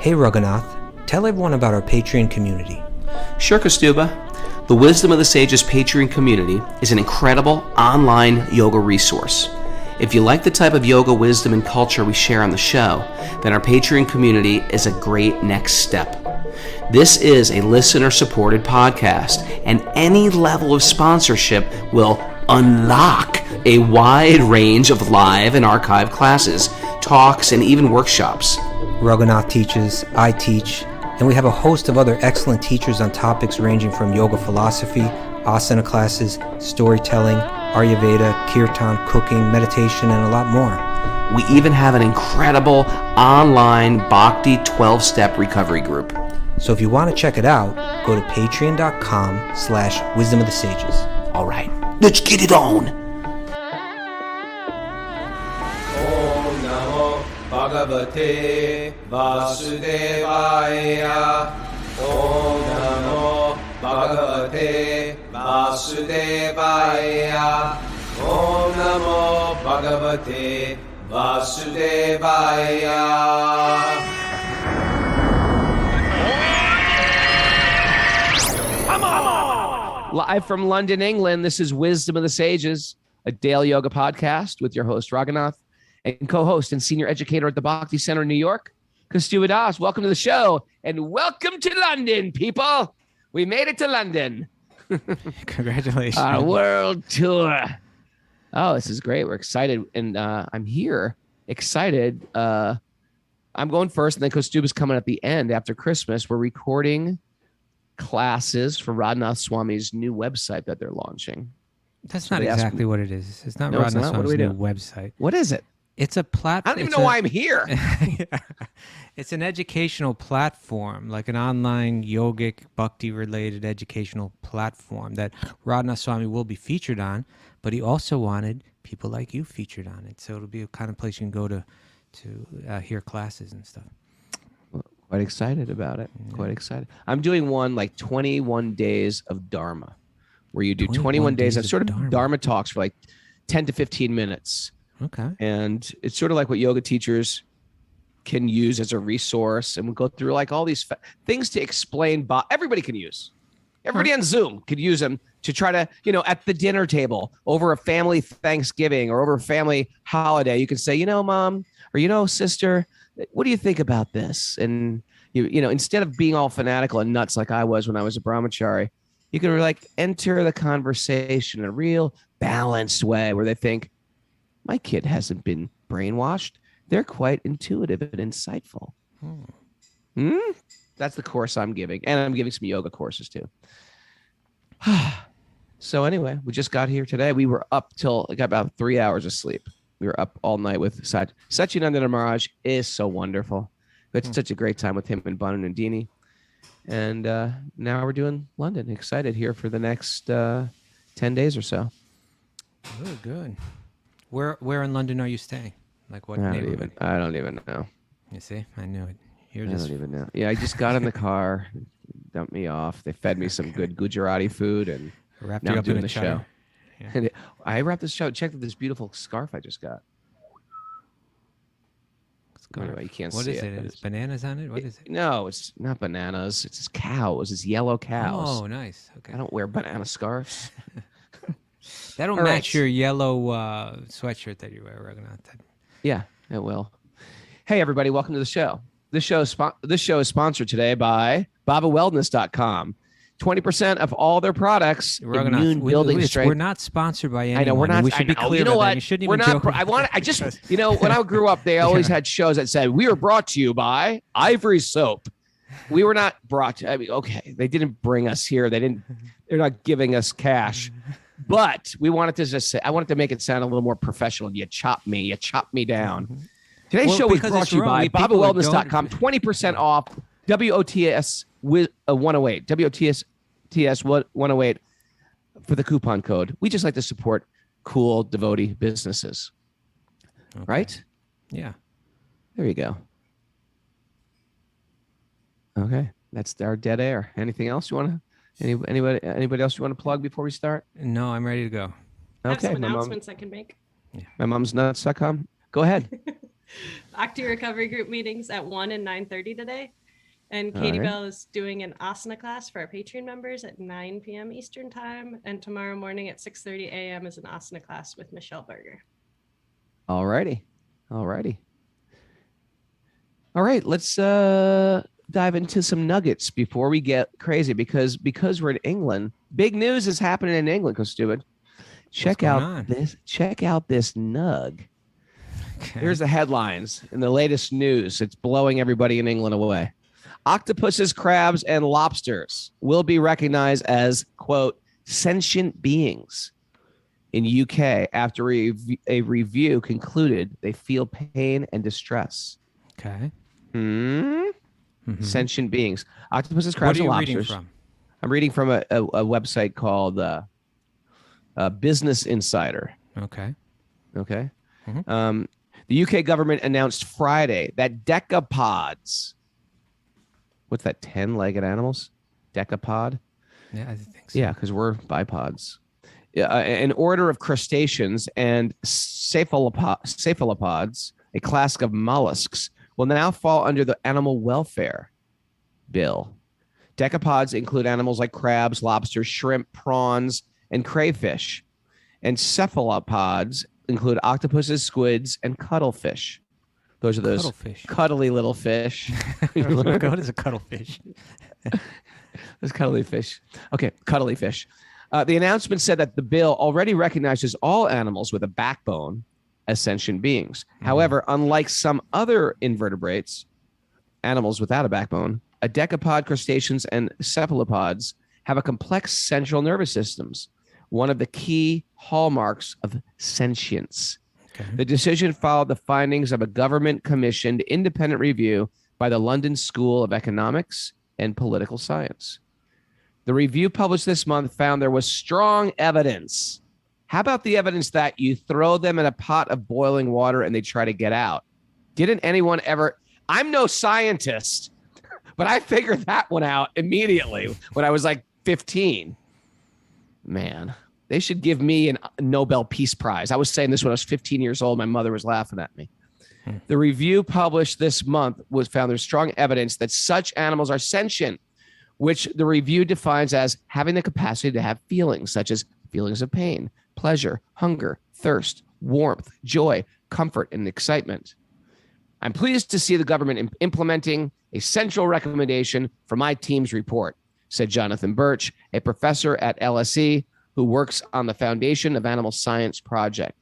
Hey Raghunath, tell everyone about our Patreon community. Sure, Kaustubha. The Wisdom of the Sages Patreon community is an incredible online yoga resource. If you like the type of yoga wisdom and culture we share on the show, then our Patreon community is a great next step. This is a listener-supported podcast, and any level of sponsorship will unlock a wide range of live and archived classes, talks, and even workshops. Raghunath teaches, I teach, and we have a host of other excellent teachers on topics ranging from yoga philosophy, asana classes, storytelling, Ayurveda, kirtan, cooking, meditation, and a lot more. We even have an incredible online Bhakti 12-step recovery group. So if you want to check it out, go to patreon.com/wisdom of the sages. All right, let's get it on. Om Namo Bhagavate Vasudevaya. Om Namo Bhagavate Vasudevaya. Om Namo Bhagavate Vasudevaya. Live from London, England, this is Wisdom of the Sages, a daily yoga podcast with your host, Raghunath, and co-host and senior educator at the Bhakti Center in New York, Kaustubha. Welcome to the show, and welcome to London, people. We made it to London. Congratulations. Our world tour. Oh, this is great. We're excited, and I'm here, excited. I'm going first, and then Kaustubha's coming at the end after Christmas. We're recording classes for Raghunath Swami's new website that they're launching. That's not exactly what it is. It's not No, it's Raghunath not. What do Swami's we new do? website. What is it? It's a platform. I don't even know why I'm here. It's an educational platform, like an online yogic, bhakti-related educational platform that Raghunath Swami will be featured on, but he also wanted people like you featured on it. So it'll be a kind of place you can go to hear classes and stuff. Quite excited about it. Quite excited. I'm doing one like 21 days of Dharma, where you do 21 days of sort of Dharma talks for like 10 to 15 minutes. Okay. And it's sort of like what yoga teachers can use as a resource. And we'll go through like all these things to explain. Everybody can use. Everybody on Zoom could use them to try to, at the dinner table over a family Thanksgiving or over a family holiday, you can say, Mom, or, sister, what do you think about this? And, instead of being all fanatical and nuts like I was when I was a brahmachari, you can enter the conversation in a real balanced way where they think, my kid hasn't been brainwashed. They're quite intuitive and insightful. That's the course I'm giving. And I'm giving some yoga courses too. So anyway, we just got here today. We were up till got about 3 hours of sleep. We were up all night with Satchidananda Maharaj is so wonderful. We had such a great time with him and Banu and Dini. And now we're doing London. Excited here for the next 10 days or so. Oh, good. Where in London are you staying? Like what neighborhood? I don't even know. You see, I knew it. I don't even know. Yeah, I just got in the car, dumped me off. They fed me some good Gujarati food, and Wrapped now you I'm up doing in the a show. show. Yeah. And I wrapped this show. Check out this beautiful scarf I just got. Anyway, you can't What see is it. it? Is bananas on it? What is it? No, it's not bananas. It's just cows. It's yellow cows. Oh, nice. Okay. I don't wear banana scarves. That'll All right. match your yellow sweatshirt that you wear, Raghunath. Yeah, it will. Hey, everybody, welcome to the show. This show is sponsored today by BabaWellness.com. 20% of all their products, immune building strength. We're not sponsored by anyone. I know we're not. We should be clear about that. You shouldn't even joke. When I grew up, they always had shows that said, we are brought to you by Ivory Soap. We were not brought to, okay, they didn't bring us here. They're not giving us cash. But we wanted to just say, I wanted to make it sound a little more professional. You chop me down. Today's show was brought to you by BabaWellness.com. 20% off WOTS with 108. WOTS 108 for the coupon code. We just like to support cool devotee businesses. Okay. Right? Yeah. There you go. Okay. That's our dead air. Anything else you want to? Anybody else you want to plug before we start? No, I'm ready to go. I have Okay. some announcements I can make. My mom's nuts.com. Go ahead. Bhakti recovery group meetings at 1 and 9:30 today. And All Katie right. Bell is doing an asana class for our Patreon members at 9 p.m. Eastern time. And tomorrow morning at 6:30 a.m. is an asana class with Michelle Berger. All righty. All righty. All right. Let's dive into some nuggets before we get crazy because we're in England. Big news is happening in England, Kaustubha. Check going out on? this nug. Okay. Here's the headlines in the latest news. It's blowing everybody in England away. Octopuses, crabs, and lobsters will be recognized as, quote, sentient beings in UK after a review concluded they feel pain and distress. Okay. Sentient beings. Octopuses, What crabs, are and you lobsters. reading from? I'm reading from a website called Business Insider. Okay. Okay. The UK government announced Friday that decapods, what's that, 10-legged animals? Decapod? Yeah, I think so. Yeah, because we're bipods. An order of crustaceans and cephalopods, a class of mollusks, will now fall under the Animal Welfare Bill. Decapods include animals like crabs, lobsters, shrimp, prawns, and crayfish. And cephalopods include octopuses, squids, and cuttlefish. Those are those Cuttlefish. cuddly little fish. What is a cuttlefish? Those cuddly fish. Okay, cuddly fish. The announcement said that the bill already recognizes all animals with a backbone as sentient beings. However, unlike some other invertebrates, animals without a backbone, a decapod, crustaceans, and cephalopods have a complex central nervous systems, one of the key hallmarks of sentience. Okay. The decision followed the findings of a government-commissioned independent review by the London School of Economics and Political Science. The review published this month found there was strong evidence. How about the evidence that you throw them in a pot of boiling water and they try to get out? Didn't anyone ever? I'm no scientist, but I figured that one out immediately when I was like 15. Man, they should give me a Nobel Peace Prize. I was saying this when I was 15 years old. My mother was laughing at me. The review published this month found there's strong evidence that such animals are sentient, which the review defines as having the capacity to have feelings, such as feelings of pain, pleasure, hunger, thirst, warmth, joy, comfort, and excitement. I'm pleased to see the government implementing a central recommendation from my team's report, said Jonathan Birch, a professor at LSE who works on the Foundation of Animal Science project,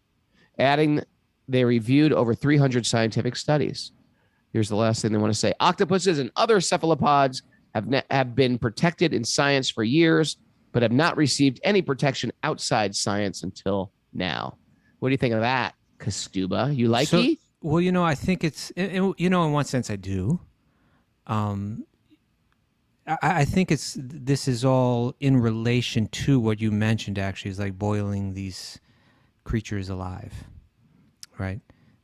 adding they reviewed over 300 scientific studies. Here's the last thing they want to say. Octopuses and other cephalopods have been protected in science for years, but have not received any protection outside science until now. What do you think of that, Kaustubha? You like it? Well, I think it's, in one sense I do. I think this is all in relation to what you mentioned, actually, is like boiling these creatures alive, right?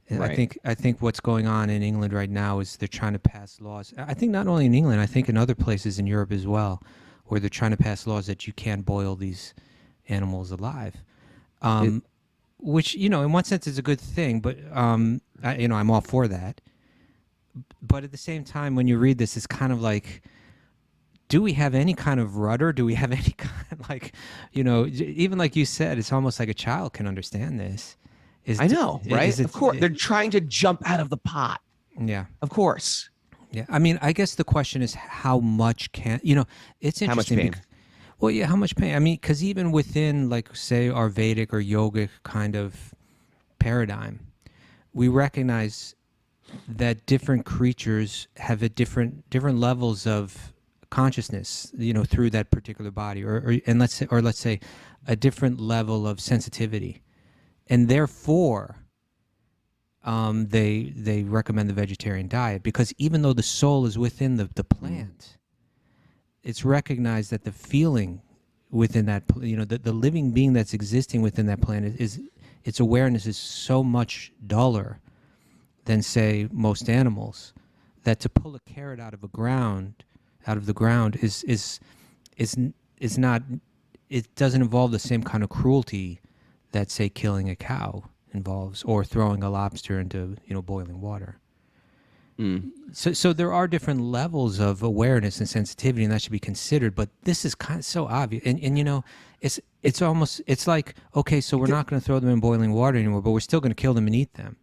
And Right. I think what's going on in England right now is they're trying to pass laws. I think not only in England, I think in other places in Europe as well, where they're trying to pass laws that you can't boil these animals alive. Which, in one sense is a good thing, but I'm all for that. But at the same time, when you read this, it's kind of like, do we have any kind of rudder? Do we have any kind of even like you said, it's almost like a child can understand this. I know, right? Of course. They're trying to jump out of the pot. Yeah. Of course. Yeah. I mean, I guess the question is how much it's interesting. How much pain? Well, yeah, how much pain? I mean, because even within, like, say, our Vedic or yogic kind of paradigm, we recognize that different creatures have a different levels of consciousness, through that particular body, or let's say a different level of sensitivity, and therefore, they recommend the vegetarian diet, because even though the soul is within the plant, it's recognized that the feeling within that, the living being that's existing within that plant is its awareness is so much duller than, say, most animals, that to pull a carrot out of the ground is not, it doesn't involve the same kind of cruelty that, say, killing a cow involves, or throwing a lobster into boiling water. So there are different levels of awareness and sensitivity, and that should be considered. But this is kind of so obvious, and it's like, okay, so we're not going to throw them in boiling water anymore, but we're still going to kill them and eat them.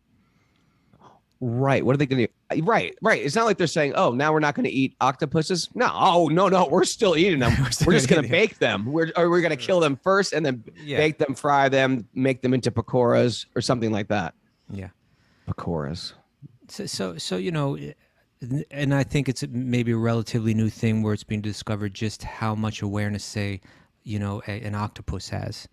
Right. What are they going to do? Right. It's not like they're saying, oh, now we're not going to eat octopuses. No. Oh, no. We're still eating them. We're just going to bake them. We're going to kill them first and then bake them, fry them, make them into pakoras or something like that. Yeah. Pakoras. So and I think it's maybe a relatively new thing where it's being discovered just how much awareness, say, an octopus has,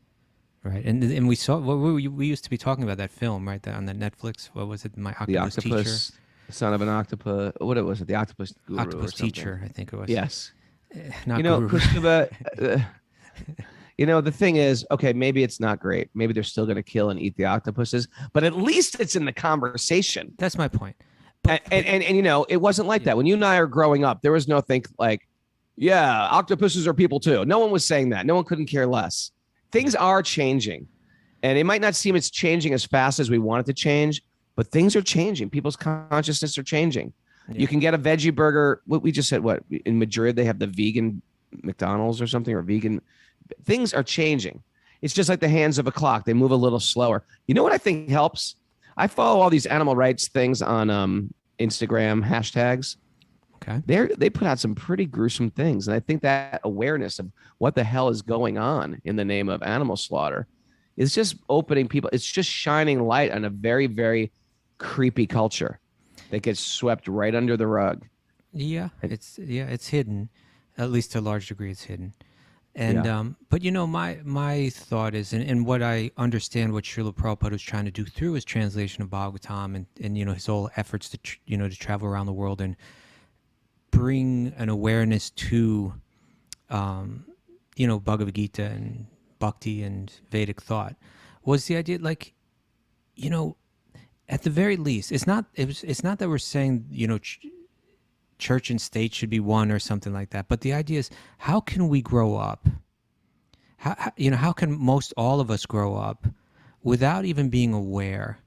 right? And we saw we used to be talking about that film, right? On the Netflix. What was it? My Octopus Teacher. The son of an octopus. What was it? The Octopus Guru. Octopus Teacher, I think it was. Yes. Not Guru. Kaustubha, the thing is, okay, maybe it's not great. Maybe they're still going to kill and eat the octopuses, but at least it's in the conversation. That's my point. And it wasn't like that. When you and I are growing up, there was no think like, yeah, octopuses are people too. No one was saying that. No one couldn't care less. Things are changing. And it might not seem it's changing as fast as we want it to change, but things are changing. People's consciousness are changing. Yeah. You can get a veggie burger. What we just said, in Madrid, they have the vegan McDonald's or something, or vegan. Things are changing. It's just like the hands of a clock. They move a little slower. You know what I think helps? I follow all these animal rights things on Instagram hashtags. Okay. They put out some pretty gruesome things. And I think that awareness of what the hell is going on in the name of animal slaughter is just opening people. It's just shining light on a very, very creepy culture that gets swept right under the rug. Yeah, it's hidden. At least to a large degree, it's hidden. And but my thought is, and what I understand what Srila Prabhupada was trying to do through his translation of Bhagavatam and his whole efforts to to travel around the world and bring an awareness to Bhagavad Gita and Bhakti and Vedic thought was the idea, like, at the very least, it's not that we're saying church and state should be one or something like that. But the idea is, how can we grow up? How can most all of us grow up without even being aware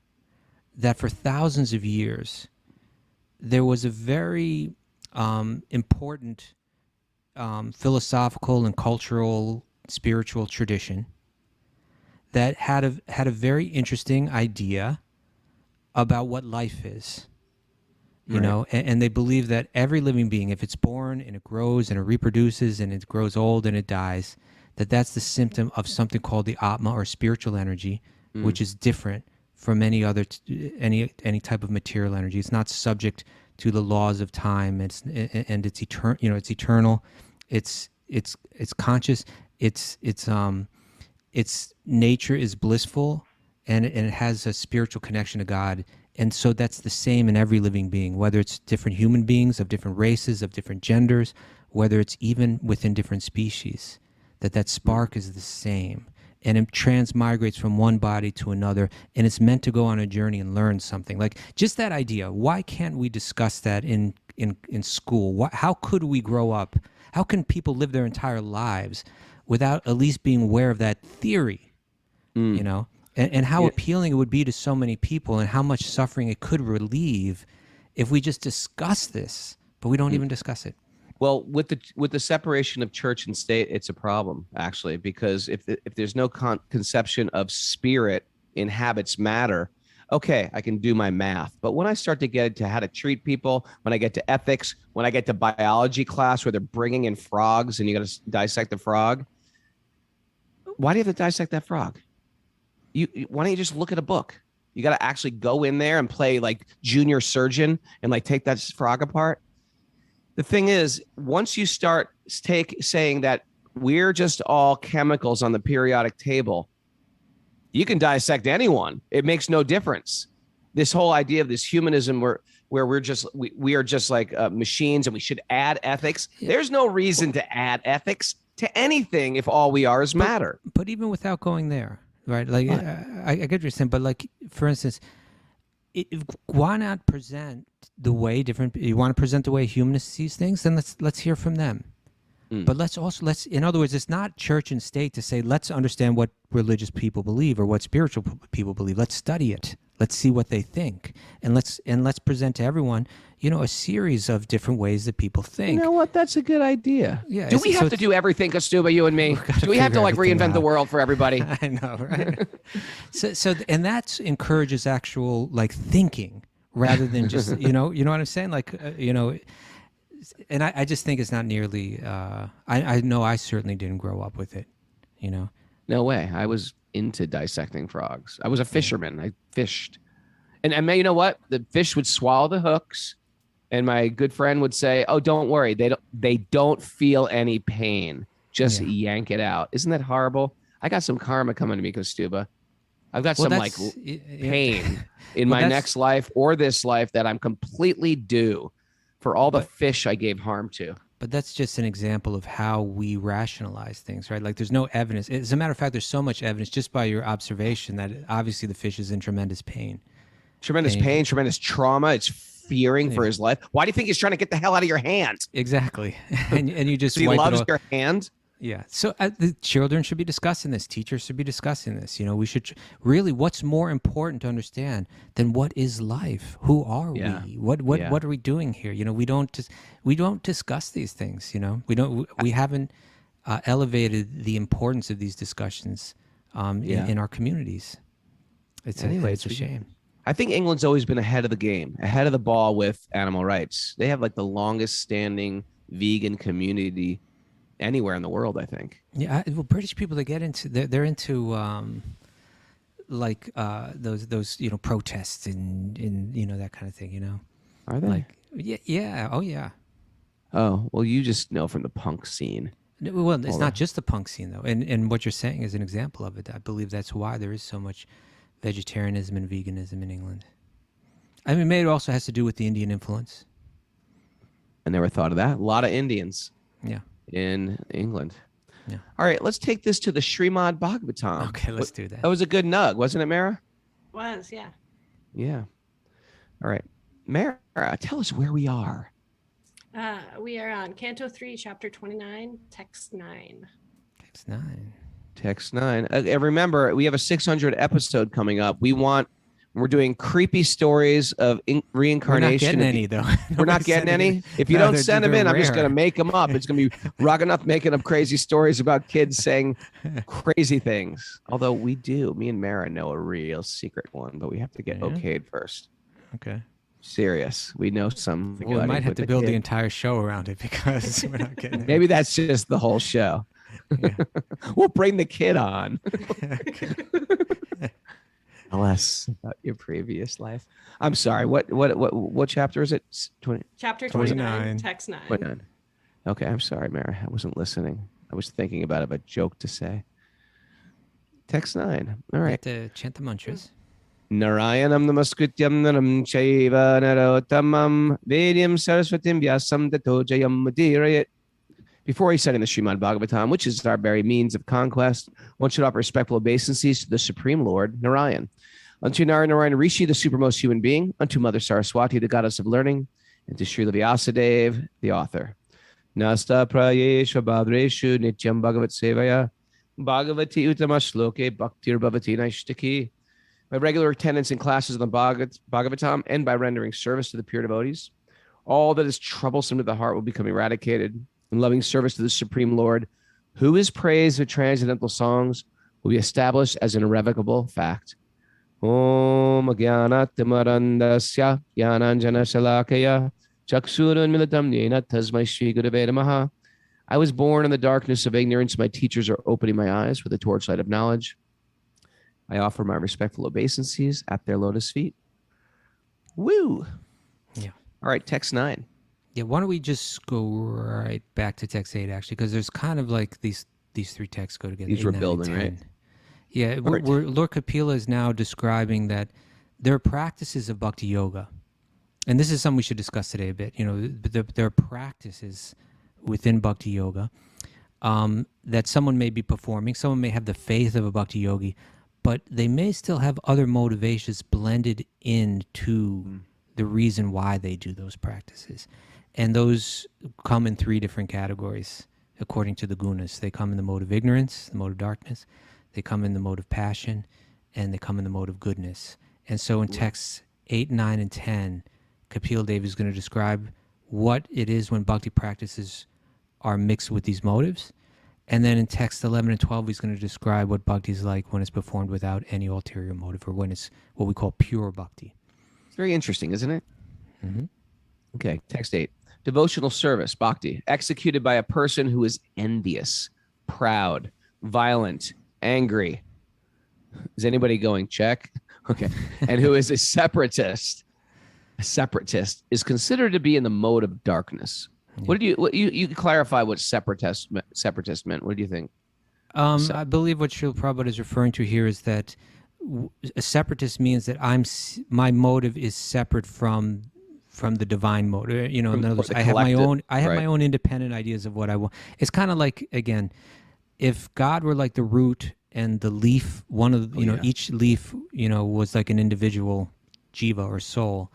that for thousands of years there was a very important philosophical and cultural, spiritual tradition that had a very interesting idea about what life is. And they believe that every living being, if it's born and it grows and it reproduces and it grows old and it dies, that's the symptom of something called the Atma, or spiritual energy, which is different from any other any type of material energy. It's not subject to the laws of time. It's eternal. It's eternal. It's conscious. Its nature is blissful, and it has a spiritual connection to God. And so that's the same in every living being, whether it's different human beings of different races, of different genders, whether it's even within different species, that spark is the same. And it transmigrates from one body to another, and it's meant to go on a journey and learn something. Like, just that idea, why can't we discuss that in school? How could we grow up? How can people live their entire lives without at least being aware of that theory, And how appealing it would be to so many people, and how much suffering it could relieve if we just discuss this, but we don't even discuss it. Well, with the separation of church and state, it's a problem, actually, because if there's no conception of spirit inhabits matter, okay, I can do my math. But when I start to get to how to treat people, when I get to ethics, when I get to biology class where they're bringing in frogs and you got to dissect the frog, why do you have to dissect that frog? Why don't you just look at a book? You got to actually go in there and play like junior surgeon and like take that frog apart. The thing is, once you start saying that we're just all chemicals on the periodic table, you can dissect anyone. It makes no difference. This whole idea of this humanism where we are just like machines and we should add ethics. Yeah. There's no reason to add ethics to anything if all we are is matter. But even without going there, right? Like, I get what you're saying, but like, for instance, why not present the way you want to present the way humanists sees things? Then let's hear from them. But let's in other words, it's not church and state to say, let's understand what religious people believe or what spiritual people believe. Let's study it. Let's see what they think. And let's present to everyone, a series of different ways that people think. You know what? That's a good idea. Yeah. Do we have to do everything, Kaustubha, you and me? Do we have to reinvent the world for everybody? I know, right? And that encourages actual thinking rather than just, you know what I'm saying? And I just think it's not nearly, I know I certainly didn't grow up with it, No way. I was into dissecting frogs. I was a fisherman. I fished. And you know what? The fish would swallow the hooks, and my good friend would say, "Oh, don't worry. They don't feel any pain. Just yank it out." Isn't that horrible? I got some karma coming to me, Kaustubha. I've got some pain in my next life or this life that I'm completely due for all the fish I gave harm to. But that's just an example of how we rationalize things, right? There's no evidence. As a matter of fact, there's so much evidence just by your observation that obviously the fish is in tremendous pain. Tremendous pain, tremendous trauma. It's fearing for his life. Why do you think he's trying to get the hell out of your hand? Exactly. and you just he loves your hand? Yeah. So the children should be discussing this. Teachers should be discussing this. We should really, what's more important to understand than what is life? Who are we? What are we doing here? We don't discuss these things. We haven't elevated the importance of these discussions in our communities. It's a shame. I think England's always been ahead of the game, ahead of the ball with animal rights. They have the longest standing vegan community anywhere in the world, I think. Yeah, British people, they get into they're into those protests and that kind of thing. Are they? Yeah. Oh, well, you just know from the punk scene. Well, it's not just the punk scene though, and what you're saying is an example of it. I believe that's why there is so much vegetarianism and veganism in England. I mean, maybe it also has to do with the Indian influence. I never thought of that. A lot of Indians. Yeah. In England. Yeah. All right, let's take this to the Srimad Bhagavatam. Okay, let's do that. That was a good nug, wasn't it, Mara? Was, yeah. Yeah. All right. Mara, tell us where we are. We are on Canto 3, Chapter 29, Text 9. Text 9. Remember, we have a 600 episode coming up. We're doing creepy stories of reincarnation. We're not getting any, though. We're not getting any? If you don't send them in, I'm just going to make them up. It's going to be Raghunath making up crazy stories about kids saying crazy things. Although me and Mara know a real secret one, but we have to get okayed first. Okay. Serious. We know some. Well, we might have to build the entire show around it because we're not getting it. Maybe that's just the whole show. Yeah. We'll bring the kid on. Tell us about your previous life. I'm sorry. What chapter is it? Chapter 29, Text 9. 29. Okay, I'm sorry, Mary. I wasn't listening. I was thinking about a joke to say. Text 9. All right. To chant the mantras. Narayanam namaskrityam naram chaiva narottamam vedyam saraswatim vyasam tato jayam mudirayat. Before reciting the Srimad Bhagavatam, which is our very means of conquest, one should offer respectful obeisances to the Supreme Lord, Narayan. Unto Narayana Rishi, the supermost human being, unto Mother Saraswati, the goddess of learning, and to Srila Vyasadeva, the author. Nasta prayesha bhadreshu nityam bhagavat sevaya bhagavati uttama shloke bhaktir bhavati naishtaki. By regular attendance in classes of the Bhagavatam and by rendering service to the pure devotees, all that is troublesome to the heart will become eradicated. In loving service to the Supreme Lord, who is praised with transcendental songs, will be established as an irrevocable fact. Om Agyanatimarandasya Gyananjana Shalakaya Chaksurun Militam Yena Tasmai Shri Gurave Namaha. I was born in the darkness of ignorance. My teachers are opening my eyes with the torchlight of knowledge. I offer my respectful obeisances at their lotus feet. Woo! Yeah. All right, text 9. Yeah, why don't we just go right back to text 8, actually, because there's kind of these three texts go together. These we're building, right? Yeah, Lord Kapila is now describing that there are practices of bhakti yoga, and this is something we should discuss today a bit. There are practices within bhakti yoga that someone may be performing. Someone may have the faith of a bhakti yogi, but they may still have other motivations blended into the reason why they do those practices. And those come in 3 different categories. according to the gunas. They come in the mode of ignorance, the mode of darkness. They come in the mode of passion, and they come in the mode of goodness. And so in texts 8, 9, and 10, Kapil Dev is going to describe what it is when bhakti practices are mixed with these motives. And then in text 11 and 12, he's going to describe what bhakti is like when it's performed without any ulterior motive, or when it's what we call pure bhakti. It's very interesting, isn't it? Mm-hmm. Okay, text 8. Devotional service, bhakti, executed by a person who is envious, proud, violent, angry. Is anybody going, check? Okay. And who is a separatist. A separatist is considered to be in the mode of darkness. Yeah. What you clarify what separatist meant? What do you think? I believe what Srila Prabhupada is referring to here is that a separatist means that my motive is separate from the divine motive. You know, in other words, I have my own independent ideas of what I want. It's kind of like, again, if God were like the root and the leaf, each leaf, was like an individual jiva or soul.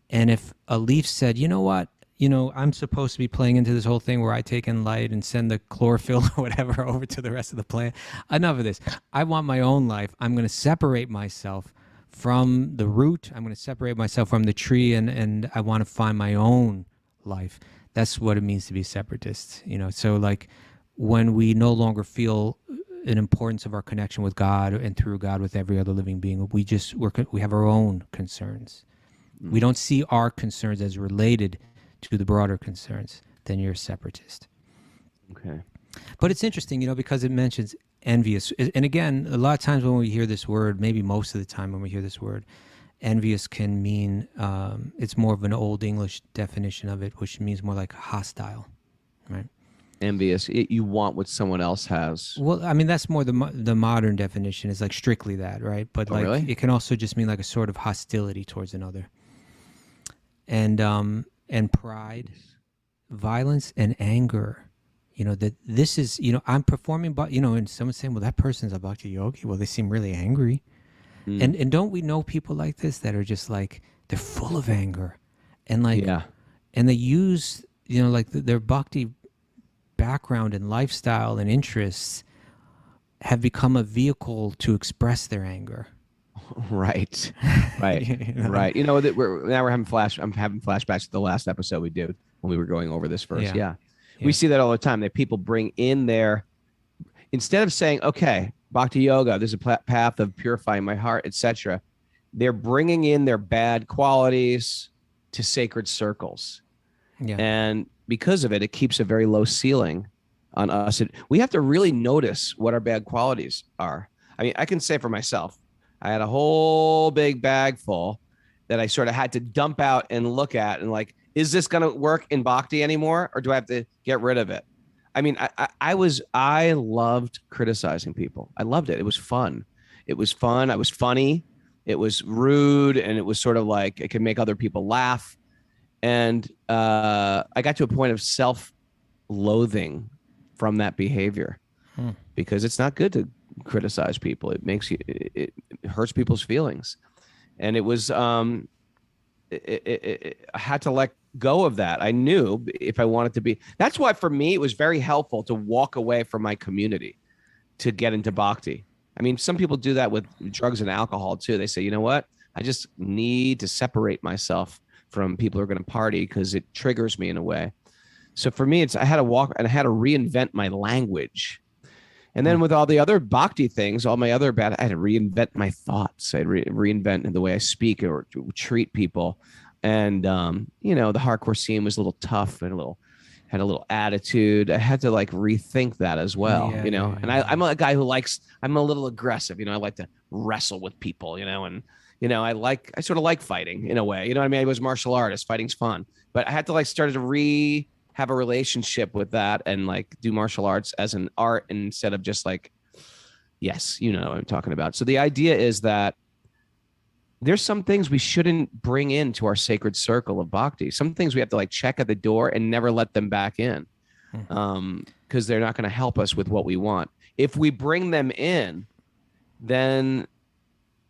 And if a leaf said, you know what, I'm supposed to be playing into this whole thing where I take in light and send the chlorophyll or whatever over to the rest of the plant. Enough of this. I want my own life. I'm going to separate myself from the root. I'm going to separate myself from the tree, and I want to find my own life. That's what it means to be separatists. So like when we no longer feel an importance of our connection with God and through God with every other living being, we have our own concerns. We don't see our concerns as related to the broader concerns. Then you're a separatist. Okay. But it's interesting, because it mentions envious. And again, a lot of times when we hear this word, maybe most of the time when we hear this word, envious can mean, it's more of an old English definition of it, which means more like hostile, right? Envious. You want what someone else has. Well, I mean, that's more the modern definition is like strictly that, right? But really? It can also just mean like a sort of hostility towards another. And pride, violence, and anger. That this is, I'm performing, but, and someone's saying, well, that person's a Bhakti-yogi. Well, they seem really angry. And don't we know people like this that are just like, they're full of anger. And like, and they use, like their Bhakti background and lifestyle and interests have become a vehicle to express their anger. Right. Right. Right. That we're having I'm having flashbacks to the last episode we did when we were going over this verse. Yeah. We see that all the time, that people bring in instead of saying, okay, bhakti yoga, there's a path of purifying my heart, etc. They're bringing in their bad qualities to sacred circles. Yeah. And because of it, it keeps a very low ceiling on us. We have to really notice what our bad qualities are. I mean, I can say for myself, I had a whole big bag full that I sort of had to dump out and look at and like, is this going to work in bhakti anymore? Or do I have to get rid of it? I mean, I loved criticizing people. I loved it. It was fun. It was fun. I was funny. It was rude. And it was sort of like, it could make other people laugh. And I got to a point of self-loathing from that behavior because it's not good to criticize people. It hurts people's feelings. And it was, I had to let go of that. I knew if I wanted to be, that's why for me, it was very helpful to walk away from my community to get into bhakti. I mean, some people do that with drugs and alcohol too. They say, you know what? I just need to separate myself from people who are going to party because it triggers me in a way. So for me, I had to walk and I had to reinvent my language. And then with all the other bhakti things, all my other I had to reinvent my thoughts. I reinvent the way I speak or treat people. And, the hardcore scene was a little tough and had a little attitude. I had to like rethink that as well, and I'm a guy who I'm a little aggressive, I like to wrestle with people, and, I sort of like fighting in a way, I mean, I was a martial artist, fighting's fun, but I had to start to have a relationship with that and do martial arts as an art instead of just yes, what I'm talking about. So the idea is that there's some things we shouldn't bring into our sacred circle of bhakti. Some things we have to check at the door and never let them back in because they're not going to help us with what we want. If we bring them in, then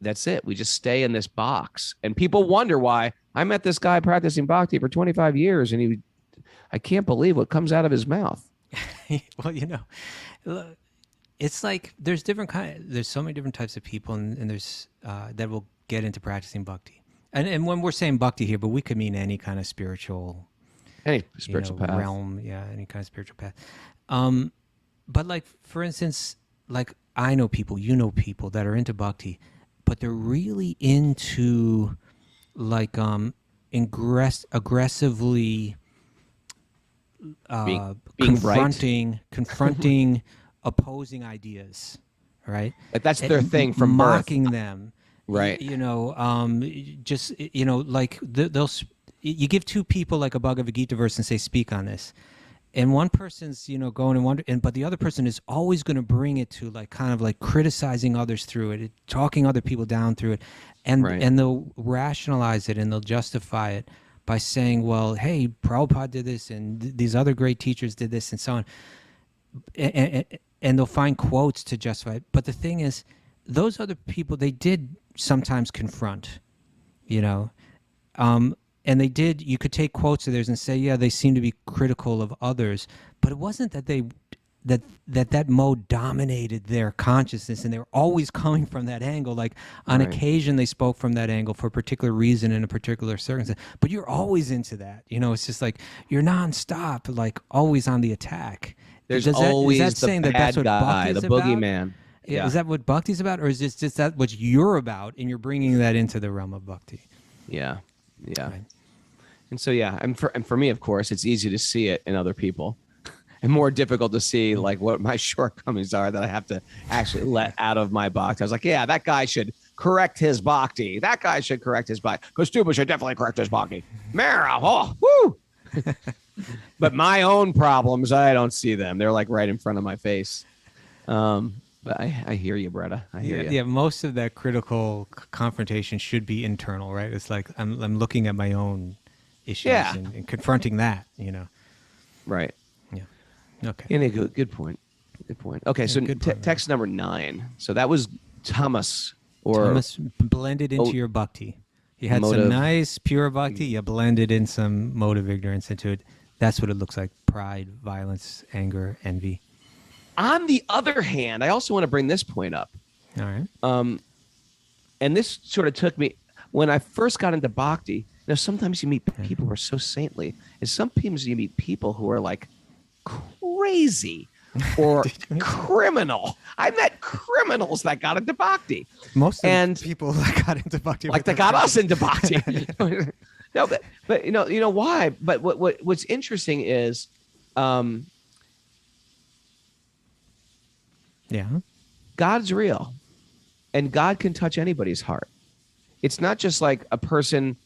that's it. We just stay in this box. And people wonder why I met this guy practicing bhakti for 25 years and I can't believe what comes out of his mouth. Well, look, it's like there's there's so many different types of people, and there's that will get into practicing bhakti. And when we're saying bhakti here, but we could mean any kind of spiritual, Any spiritual path. realm, any kind of spiritual path. But like, for instance, like I know people, that are into bhakti, but they're really into like aggressively Being confronting opposing ideas, right? Like that's their thing from birth. mocking them, Right. Like you give two people like a Bhagavad Gita verse and say, speak on this. And one person's, going and wondering, but the other person is always going to bring it to like kind of like criticizing others through it, talking other people down through it. And Right. and they'll rationalize it and they'll justify it by saying, well, hey, Prabhupada did this and these other great teachers did this and so on. And they'll find quotes to justify it. But the thing is, those other people, they did sometimes confront, and they did, you could take quotes of theirs and say, yeah, they seem to be critical of others, but it wasn't that that mode dominated their consciousness and they were always coming from that angle. Like on Right. occasion they spoke from that angle for a particular reason in a particular circumstance, but you're always into that. It's just like you're nonstop, like always on the attack. There's Is that always the saying that bad that's what guy, bhakti the is about? boogeyman. Yeah. Is that what bhakti's about, or is this just that what you're about and you're bringing that into the realm of bhakti? Yeah. Yeah. Right. And so, yeah, and for me, of course, it's easy to see it in other people and more difficult to see like what my shortcomings are that I have to actually let out of my bhakti. I was like, yeah, that guy should correct his bhakti. That guy should correct his bhakti. Kaustubha should definitely correct his bhakti. Mara, oh, woo. But my own problems, I don't see them. They're like right in front of my face. But I hear you, Bretta. I hear you. Yeah, most of that critical confrontation should be internal, right? It's like I'm looking at my own issues and confronting that, Right. Yeah. Okay. Yeah, good point. Good point. Okay, so good point, text number 9. So that was Thomas Thomas blended into your bhakti. You had motive. some nice pure bhakti. You blended in some motive ignorance into it. That's what it looks like: pride, violence, anger, envy. On the other hand, I also want to bring this point up. All right. And this sort of took me when I first got into bhakti. Sometimes you meet people who are so saintly, and sometimes you meet people who are like crazy or criminal. I met criminals that got into bhakti. Most of And- the people that got into bhakti, Like they got us into bhakti. No, but you know why? But what's interesting is, yeah. God's real, and God can touch anybody's heart. It's not just like a person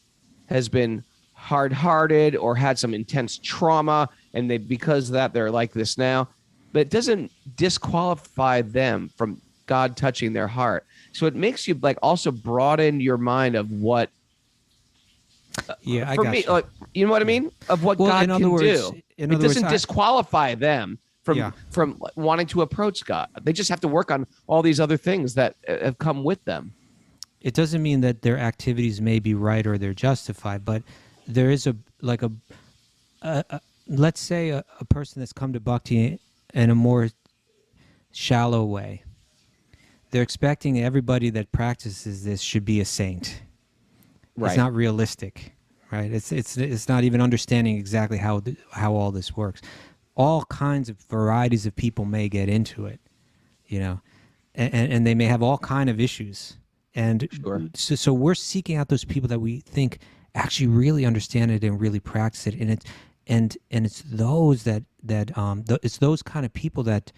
has been hard-hearted or had some intense trauma, and because of that they're like this now. But it doesn't disqualify them from God touching their heart. So it makes you like also broaden your mind of what. Yeah, I For got me, you. like, you know what I mean? Of what God in other can words, do. in It other words, doesn't disqualify them Yeah. from wanting to approach God. They just have to work on all these other things that have come with them. It doesn't mean that their activities may be right or they're justified, but there is let's say a person that's come to bhakti in a more shallow way. They're expecting everybody that practices this should be a saint. Right. It's not realistic, right? It's not even understanding exactly how all this works. All kinds of varieties of people may get into it, and they may have all kind of issues. And Sure. so we're seeking out those people that we think actually really understand it and really practice it, and it's those it's those kind of people that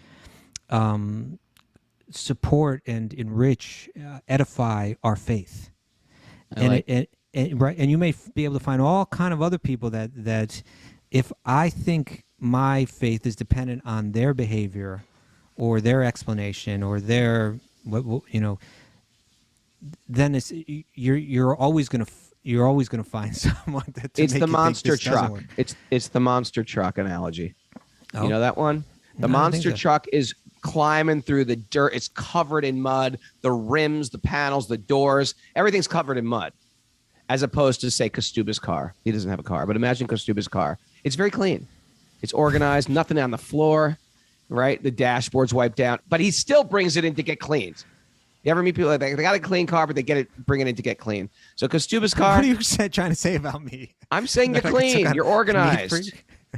support and enrich, edify our faith. Right, and you may be able to find all kind of other people that if I think my faith is dependent on their behavior or their explanation or their then you're always going to find someone that It's the monster truck. It's the monster truck analogy. Oh. You know that one? The No, I don't think monster so. truck is climbing through the dirt. It's covered in mud. The rims, the panels, the doors, everything's covered in mud. As opposed to, say, Kaustubha's car. He doesn't have a car, but imagine Kaustubha's car. It's very clean. It's organized, nothing on the floor. right? The dashboard's wiped out, but he still brings it in to get cleaned. You ever meet people like that? They got a clean car, but they bring it in to get clean. So Kaustubha's car. What are you trying to say about me? I'm saying you're clean. You're organized.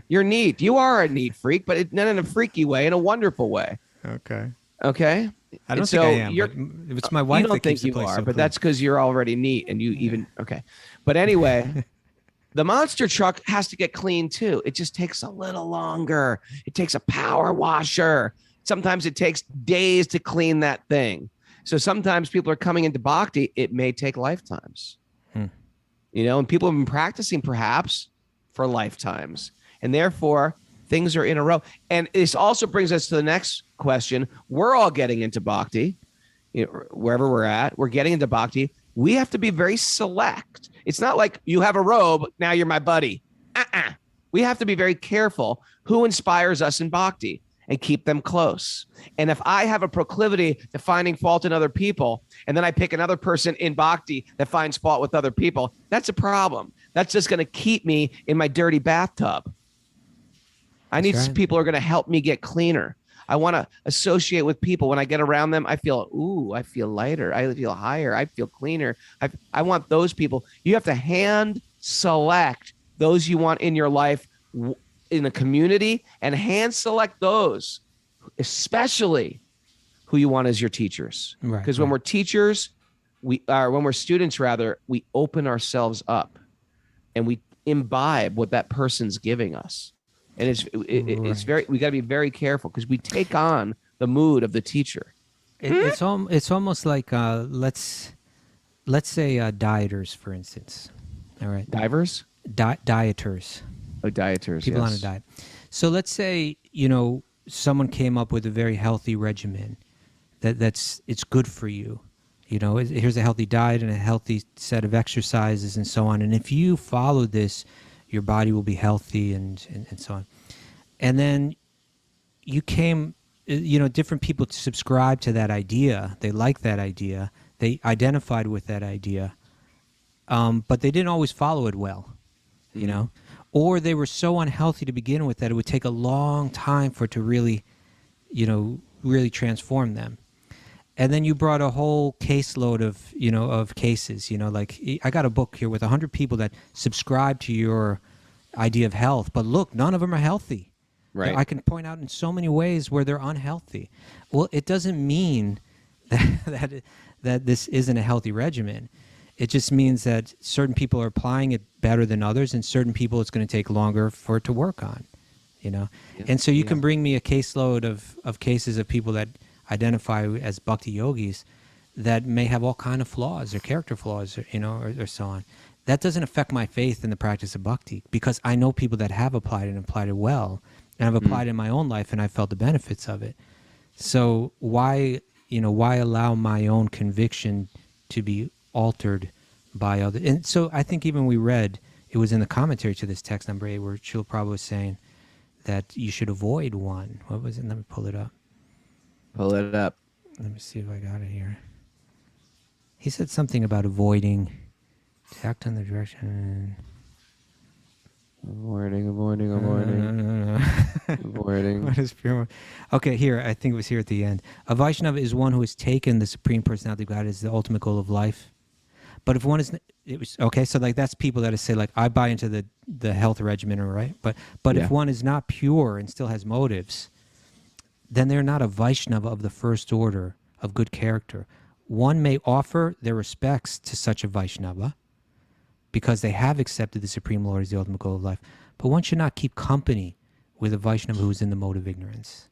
You're neat. You are a neat freak, but not in a freaky way, in a wonderful way. Okay. Okay. I don't think I am. But it's my wife. You don't think you are, but that's because you're already neat, and you even okay. But anyway, the monster truck has to get clean too. It just takes a little longer. It takes a power washer. Sometimes it takes days to clean that thing. So sometimes people are coming into bhakti. It may take lifetimes. And people have been practicing perhaps for lifetimes, and therefore things are in a row. And this also brings us to the next question. We're all getting into bhakti, wherever we're at. We're getting into bhakti. We have to be very select. It's not like you have a robe, now you're my buddy. We have to be very careful who inspires us in bhakti and keep them close. And if I have a proclivity to finding fault in other people, and then I pick another person in bhakti that finds fault with other people, that's a problem. That's just going to keep me in my dirty bathtub. I need people who are going to help me get cleaner. I want to associate with people. When I get around them, I feel lighter. I feel higher. I feel cleaner. I want those people. You have to hand select those you want in your life in the community, and hand select those, especially who you want as your teachers. Because when we're teachers, when we're students, rather, we open ourselves up and we imbibe what that person's giving us. And it's we got to be very careful because we take on the mood of the teacher. It's almost like let's say dieters, for instance. All right, Divers, dieters. Oh, dieters. People on a diet. So let's say someone came up with a very healthy regimen it's good for you. Here's a healthy diet and a healthy set of exercises and so on. And if you follow this, your body will be healthy and so on. And then you came, different people subscribe to that idea. They like that idea. They identified with that idea. But they didn't always follow it well, or they were so unhealthy to begin with that it would take a long time for it to really transform them. And then you brought a whole caseload of cases, like I got a book here with 100 people that subscribe to your idea of health, but look, none of them are healthy. Right. I can point out in so many ways where they're unhealthy. Well, it doesn't mean that this isn't a healthy regimen. It just means that certain people are applying it better than others, and certain people it's going to take longer for it to work on, Yeah. And so you can bring me a caseload of cases of people that identify as bhakti yogis that may have all kind of flaws or character flaws, or so on. That doesn't affect my faith in the practice of bhakti because I know people that have applied it well, and I've applied it in my own life, and I felt the benefits of it. So why allow my own conviction to be altered by other? And so I think even we read, it was in the commentary to this text number 8 where Srila Prabhupada was saying that you should avoid one. What was it? Let me pull it up. Pull it up. Let me see if I got it here. He said something about avoiding to act in the direction. Avoiding. Avoiding. What is pure? Okay, here, I think it was here at the end. A Vaishnava is one who has taken the Supreme Personality of God as the ultimate goal of life. But if one is, so like that's people that say like, I buy into the health regimen, right? But if one is not pure and still has motives, then they're not a Vaishnava of the first order of good character. One may offer their respects to such a Vaishnava because they have accepted the Supreme Lord as the ultimate goal of life. But one should not keep company with a Vaishnava who's in the mode of ignorance.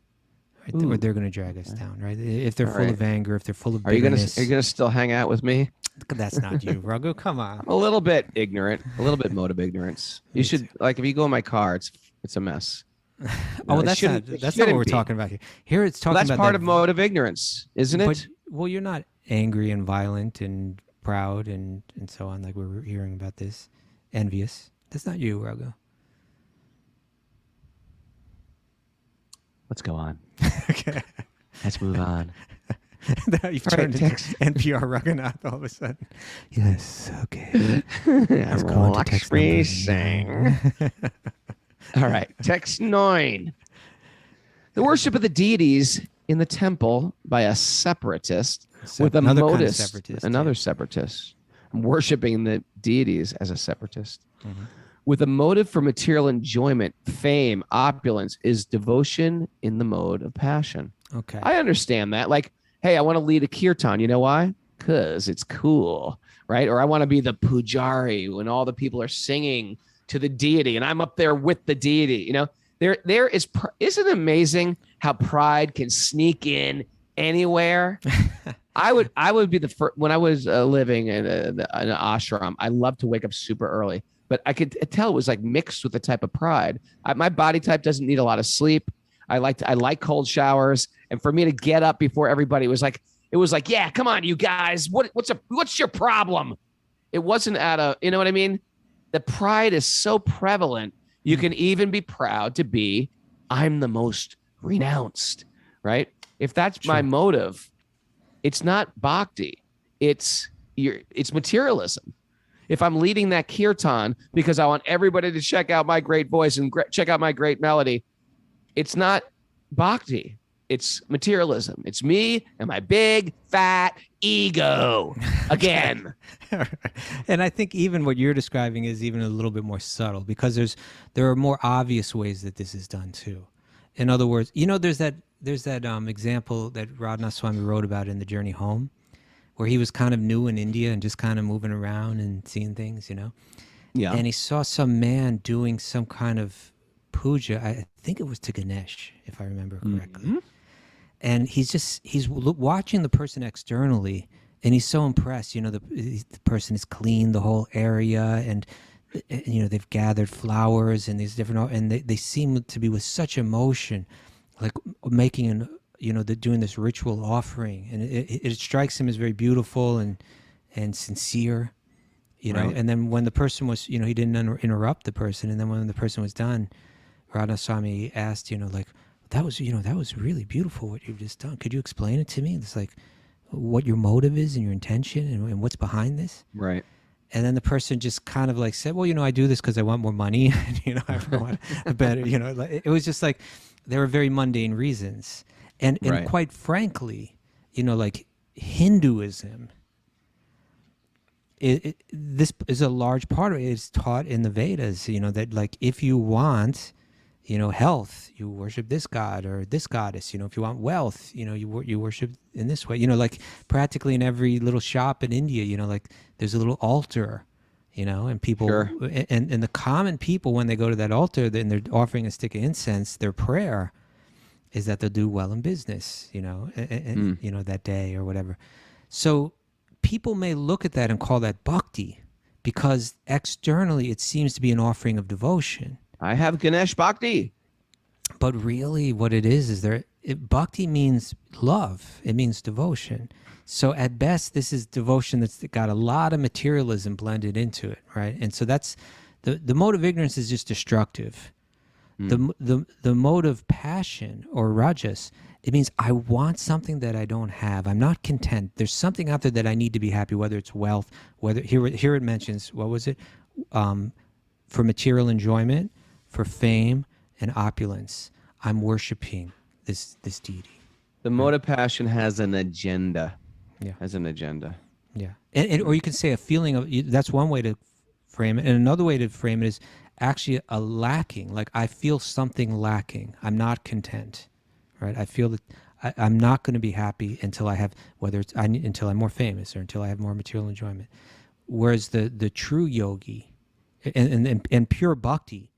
Right? Or they're going to drag us down, right? If they're full of anger, if they're full of bitterness. Are you gonna still hang out with me? That's not you, Raghu. Come on. I'm a little bit ignorant, a little bit mode of ignorance. You should, like, if you go in my car, it's a mess. That's not what we're talking about here. Here it's talking about that's part of mode of ignorance, isn't it? Well, you're not angry and violent and proud and so on, like we were hearing about this. Envious. That's not you, Raghu. Let's go on. Okay. Let's move on. Now you've turned into NPR Raghunath all of a sudden. Yes, okay. Let's go on to text number 9. All right, text 9. The worship of the deities in the temple by a separatist with a another kind of motive. separatist, Another yeah. separatist. Worshiping the deities as a separatist. Mhm. With a motive for material enjoyment, fame, opulence is devotion in the mode of passion. Okay. I understand that. Like, hey, I want to lead a kirtan. You know why? Because it's cool, right? Or I want to be the pujari when all the people are singing to the deity and I'm up there with the deity. You know, there is, isn't it amazing how pride can sneak in anywhere? I would be the first, when I was living in an ashram, I loved to wake up super early, but I could tell it was like mixed with the type of pride. My body type doesn't need a lot of sleep. I like cold showers. And for me to get up before everybody, it was like, yeah, come on, you guys. What's your problem? It wasn't you know what I mean? The pride is so prevalent. You can even be proud to be, I'm the most renounced, right? If that's my motive, it's not bhakti. It's materialism. If I'm leading that kirtan because I want everybody to check out my great voice and check out my great melody, it's not bhakti. It's materialism. It's me and my big fat ego again. And I think even what you're describing is even a little bit more subtle because there are more obvious ways that this is done too. In other words, you know, there's that example that Raghunath Swami wrote about in The Journey Home, where he was kind of new in India and just kind of moving around and seeing things, you know? Yeah. And he saw some man doing some kind of puja. I think it was to Ganesh, if I remember correctly. Mm-hmm. And he's watching the person externally, and he's so impressed. You know, the person is clean the whole area, and you know they've gathered flowers and these different, and they seem to be with such emotion, like making doing this ritual offering, and it strikes him as very beautiful and sincere. You know, right. And then when the person was, you know, he didn't interrupt the person, and then when the person was done, Radha Swami asked, you know, like, that was really beautiful what you've just done. Could you explain it to me? It's like what your motive is and your intention and what's behind this. Right. And then the person just kind of like said, well, you know, I do this because I want more money. And, you know, I want a better, you know, it was just like, there were very mundane reasons. And right. Quite frankly, you know, like Hinduism, this is a large part of it. It's taught in the Vedas, you know, that like if you want, you know, health, you worship this god or this goddess. You know, if you want wealth, you know, you worship in this way. You know, like practically in every little shop in India, you know, like there's a little altar, you know, and people, sure. and the common people, when they go to that altar and they're offering a stick of incense, their prayer is that they'll do well in business, you know, and you know, that day or whatever. So people may look at that and call that bhakti because externally it seems to be an offering of devotion. I have Ganesh Bhakti. But really what it is bhakti means love. It means devotion. So at best, this is devotion that's got a lot of materialism blended into it, right? And so that's, the mode of ignorance is just destructive. The mode of passion or rajas, it means I want something that I don't have. I'm not content. There's something out there that I need to be happy, whether it's wealth, whether here it mentions, what was it? For material enjoyment, for fame and opulence, I'm worshiping this deity. The mode of passion has an agenda. Yeah. Has an agenda. Yeah. Or you can say a feeling of, that's one way to frame it. And another way to frame it is actually a lacking. Like I feel something lacking. I'm not content, right? I feel that I'm not going to be happy until I have, until I'm more famous or until I have more material enjoyment. Whereas the true yogi and pure bhakti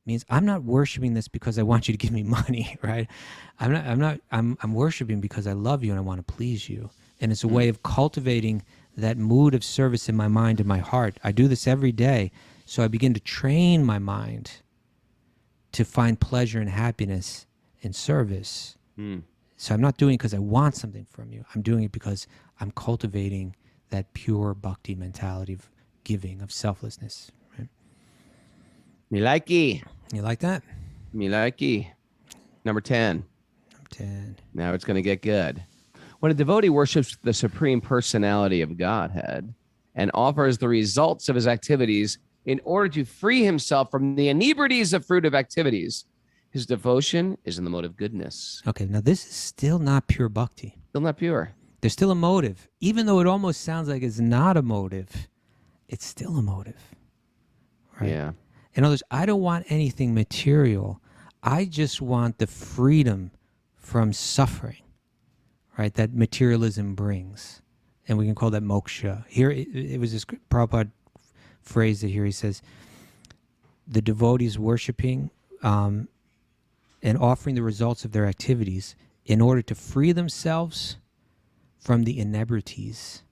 means I'm not worshiping this because I want you to give me money, right? I'm worshiping because I love you and I want to please you. And it's a way of cultivating that mood of service in my mind and my heart. I do this every day. So I begin to train my mind to find pleasure and happiness in service. So I'm not doing it because I want something from you. I'm doing it because I'm cultivating that pure bhakti mentality of giving, of selflessness. Right? Me likey. You like that? Me likey. Number 10. Number 10. Now it's going to get good. When a devotee worships the Supreme Personality of Godhead and offers the results of his activities in order to free himself from the inebrities of fruitive activities, His devotion is in the mode of goodness. Okay, now this is still not pure bhakti. Still not pure. There's still a motive. Even though it almost sounds like it's not a motive, it's still a motive. Right? Yeah. In other words, I don't want anything material. I just want the freedom from suffering, right, that materialism brings. And we can call that moksha. Here, it was this Prabhupada phrase that here he says, the devotees worshiping and offering the results of their activities in order to free themselves from the inebrities.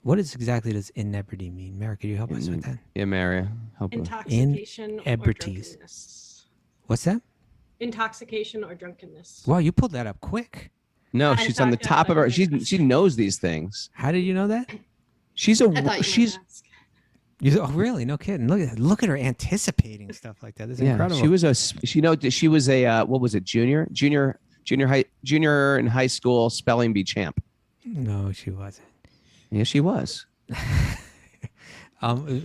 What exactly does inebrity mean? Mary, could you help us with that? Yeah, Mary. Help us. Intoxication or Inebrities. drunkenness. What's that? Intoxication or drunkenness. Wow, you pulled that up quick. No, I she's on the thought top of her. that was- She knows these things. How did you know that? She's I thought you might she's ask. Oh, really? No kidding. Look at her anticipating stuff like that. That's yeah. incredible. She was a what was it? Junior in high school spelling bee champ. No, she wasn't. Yeah, she was.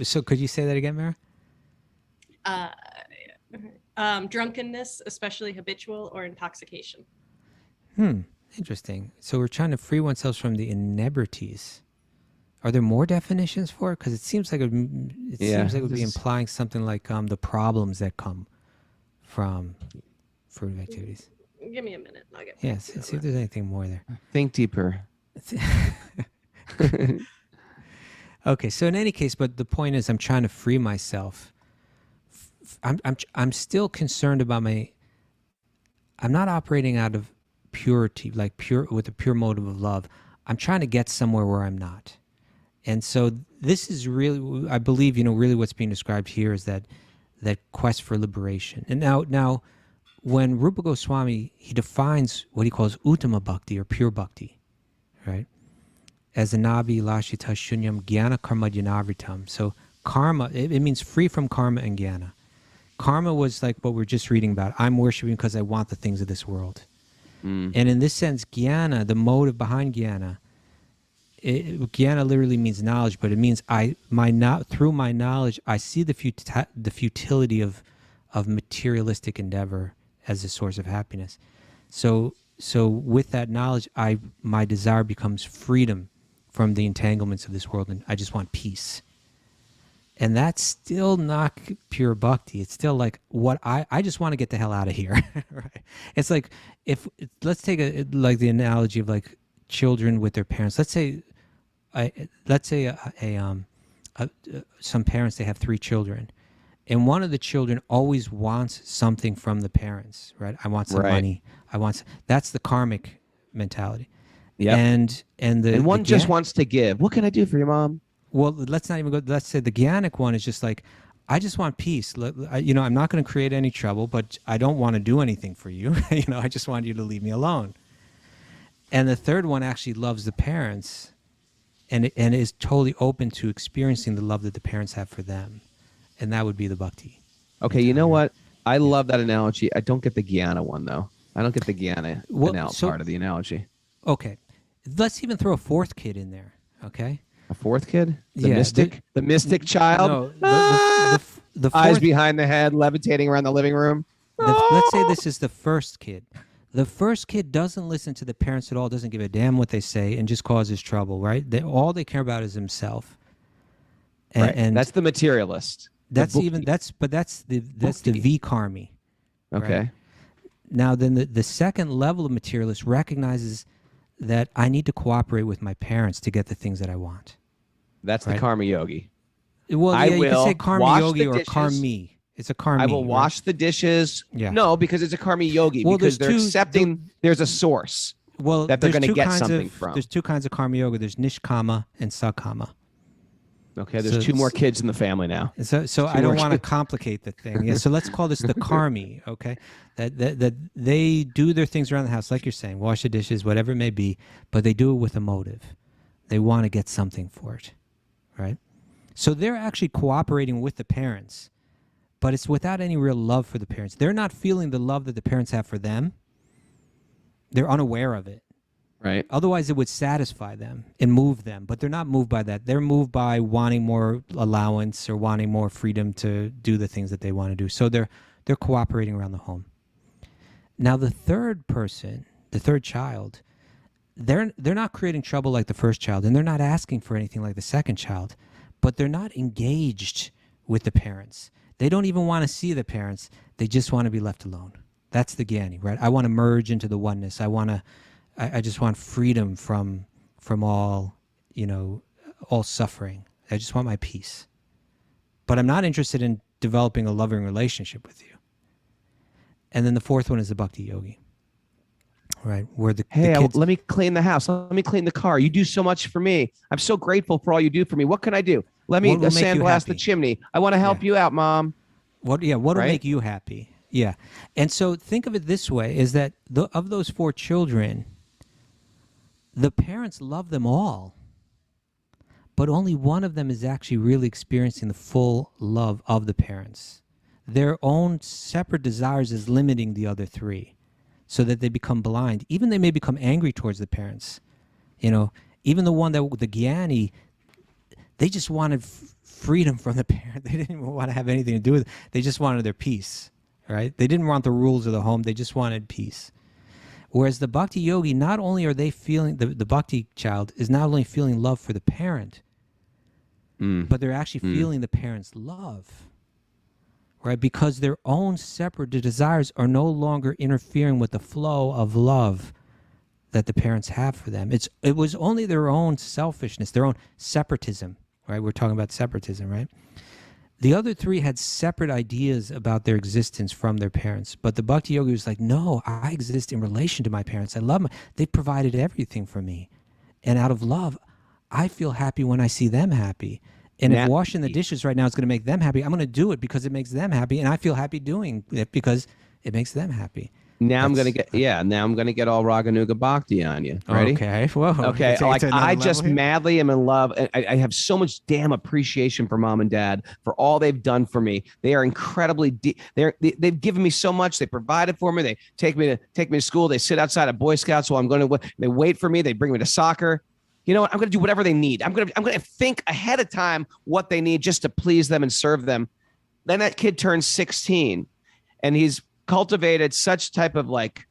So could you say that again, Mara? Drunkenness, especially habitual or intoxication. Interesting. So we're trying to free oneself from the inebrities. Are there more definitions for it? Because it seems like it would be implying something like the problems that come from fruitive activities. Give me a minute. I'll get Yes. See if there's anything more there. Think deeper. Okay. So in any case, but the point is, I'm trying to free myself. I'm still concerned about I'm not operating out of purity, like with a pure motive of love. I'm trying to get somewhere where I'm not. And so this is really, I believe, really what's being described here is that quest for liberation. And now, when Rupa Goswami, he defines what he calls uttama bhakti or pure bhakti, right? As anabi lashita shunyam jnana karma jnanavritam. So karma, it means free from karma and jnana. Karma was like what we're just reading about. I'm worshiping because I want the things of this world. And in this sense, jnana, the motive behind jnana, jnana literally means knowledge, but it means through my knowledge, I see the futility of materialistic endeavor as a source of happiness. So with that knowledge, my desire becomes freedom from the entanglements of this world, and I just want peace. And that's still not pure bhakti. It's still like what I just want to get the hell out of here. Right? It's like let's take the analogy of like children with their parents. Let's say some parents, they have 3 children, and one of the children always wants something from the parents. Right? I want some money. That's the karmic mentality. Yeah. And one just wants to give. What can I do for your mom? Well, let's not even go. Let's say the jnanic one is just like, I just want peace. I'm not going to create any trouble, but I don't want to do anything for you. I just want you to leave me alone. And the third one actually loves the parents, and is totally open to experiencing the love that the parents have for them, and that would be the bhakti. Okay, you know what? I love that analogy. I don't get the jnana one though. I don't get the jnana part of the analogy. Okay, let's even throw a 4th kid in there. Okay. A 4th kid? The Yeah, mystic? The mystic child? No, the Eyes fourth, behind the head, levitating around the living room. let's say this is the first kid. The first kid doesn't listen to the parents at all, doesn't give a damn what they say, and just causes trouble, right? All they care about is himself. Right. And that's the materialist. that's the vikarmi. Okay. Right? Now then the second level of materialist recognizes that I need to cooperate with my parents to get the things that I want. That's the Right. karma yogi. Well, I yeah, you will can say karma wash yogi the or dishes. karmi. It's a karmi. I will right? wash the dishes. Yeah. No, because it's a karma yogi. Well, because they're there's accepting there's a source. Well, that they're there's gonna two get kinds something from. There's 2 kinds of karma yoga. There's nishkama and sakama. Okay, there's So 2 more it's- kids in the family now. So I don't want to complicate the thing. Yeah. So let's call this the karmi. Okay. That they do their things around the house, like you're saying, wash the dishes, whatever it may be, but they do it with a motive. They want to get something for it, right? So they're actually cooperating with the parents, but it's without any real love for the parents. They're not feeling the love that the parents have for them. They're unaware of it. Right. Otherwise, it would satisfy them and move them, but they're not moved by that. They're moved by wanting more allowance or wanting more freedom to do the things that they want to do. So they're cooperating around the home. Now the third person, the third child, they're not creating trouble like the first child, and they're not asking for anything like the second child, but they're not engaged with the parents. They don't even want to see the parents. They just want to be left alone. That's the jnani, right? I want to merge into the oneness. I just want freedom from all, all suffering. I just want my peace. But I'm not interested in developing a loving relationship with you. And then the fourth one is the Bhakti-yogi, right? Where the kids... let me clean the house. Let me clean the car. You do so much for me. I'm so grateful for all you do for me. What can I do? Let me sandblast the chimney. I want to help you out, Mom. What will make you happy? Yeah. And so think of it this way, is that of those four children, the parents love them all, but only one of them is actually really experiencing the full love of the parents. Their own separate desires is limiting the other three so that they become blind. Even they may become angry towards the parents. Even the one the jnani, they just wanted freedom from the parent. They didn't even want to have anything to do with it. They just wanted their peace, right? They didn't want the rules of the home. They just wanted peace. Whereas the Bhakti yogi, not only are they feeling, the Bhakti child is not only feeling love for the parent, but they're actually feeling the parent's love, right? Because their own separate desires are no longer interfering with the flow of love that the parents have for them. It was only their own selfishness, their own separatism, right? We're talking about separatism, right? The other three had separate ideas about their existence from their parents. But the Bhakti yogi was like, no, I exist in relation to my parents. I love them. They provided everything for me. And out of love, I feel happy when I see them happy. And if washing the dishes right now is going to make them happy, I'm going to do it because it makes them happy. And I feel happy doing it because it makes them happy. Now I'm gonna get all Raghunath Bhakti on you. Ready? Okay. Whoa. Okay. Like I just madly am in love, and I have so much damn appreciation for Mom and Dad for all they've done for me. They are incredibly deep. They've given me so much. They provided for me. They take me to school. They sit outside at Boy Scouts while I'm going to. They wait for me. They bring me to soccer. You know what? I'm going to do whatever they need. I'm going to think ahead of time what they need just to please them and serve them. Then that kid turns 16, and he's cultivated such type of like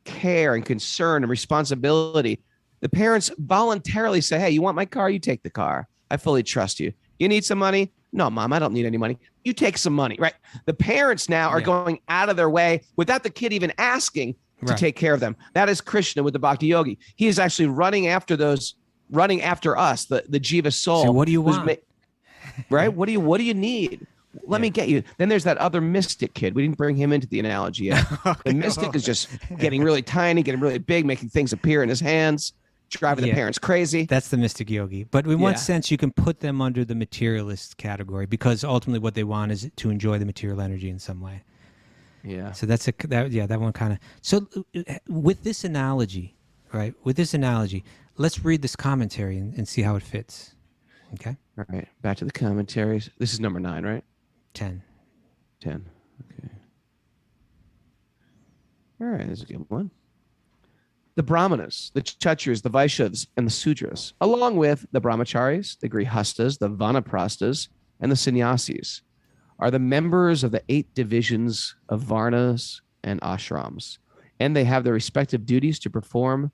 care and concern and responsibility. The parents voluntarily say, hey, you want my car? You take the car. I fully trust you. You need some money? No, Mom, I don't need any money. You take some money, right? The parents now are going out of their way without the kid even asking to take care of them. That is Krishna with the Bhakti yogi. He is actually running after us, the Jiva soul. So what do you want? Right? What do you need? Let me get you. Then there's that other mystic kid. We didn't bring him into the analogy yet. The mystic is just getting really tiny, getting really big, making things appear in his hands, driving the parents crazy. That's the mystic yogi. But in one sense, you can put them under the materialist category because ultimately what they want is to enjoy the material energy in some way. Yeah. So that one kind of. So with this analogy, right? With this analogy, let's read this commentary and see how it fits. Okay. All right. Back to the commentaries. This is number 9, right? 10. Okay. All right. This is a good one. The Brahmanas, the Kshatriyas, the Vaishyas, and the Sudras, along with the Brahmacharis, the Grihastas, the Vanaprasthas, and the Sannyasis, are the members of the 8 divisions of Varnas and Ashrams, and they have their respective duties to perform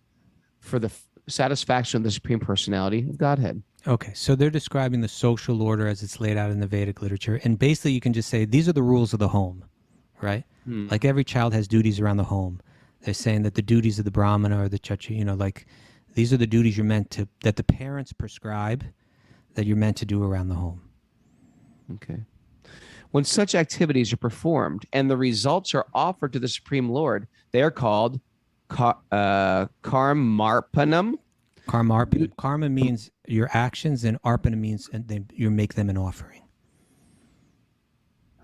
for the satisfaction of the Supreme Personality of Godhead. Okay, so they're describing the social order as it's laid out in the Vedic literature, and basically you can just say these are the rules of the home, right? Like every child has duties around the home. They're saying that the duties of the Brahmana or the Kshatriya, like these are the duties that the parents prescribe that you're meant to do around the home. Okay. When such activities are performed and the results are offered to the Supreme Lord, they are called karmarpanam. Karmarpanam. Karma means your actions, and arpana means you make them an offering.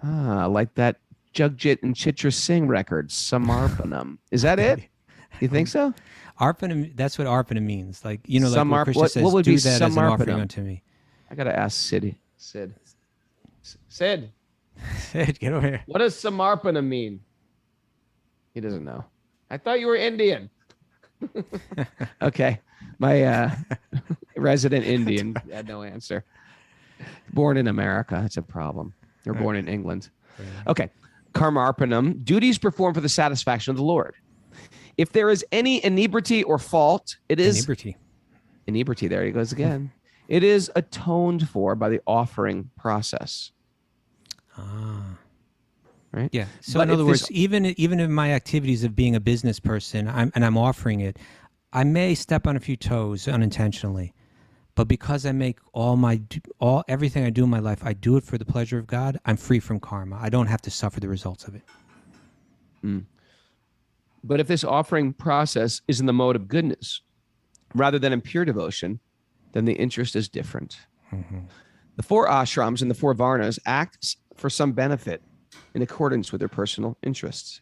Like that Jagjit and Chitra Singh record, Samarpanam. Is that it? You think so? Arpana, that's what arpana means. Like, like what Krishna says, what would do be that as an offering unto me. I got to ask Sid. Sid, get over here. What does Samarpana mean? He doesn't know. I thought you were Indian. Okay. My resident Indian had no answer. Born in America. That's a problem. You're born in England. Okay. karmarpanam, duties performed for the satisfaction of the Lord. If there is any inebriety or fault, it is inebriety. There he goes again. It is atoned for by the offering process. Right? Yeah. So But in other if words, this- even in my activities of being a business person, I'm offering it, I may step on a few toes unintentionally, but because I make everything I do in my life, I do it for the pleasure of God. I'm free from karma. I don't have to suffer the results of it. But if this offering process is in the mode of goodness rather than in pure devotion, then the interest is different. The 4 ashrams and the 4 varnas act for some benefit in accordance with their personal interests.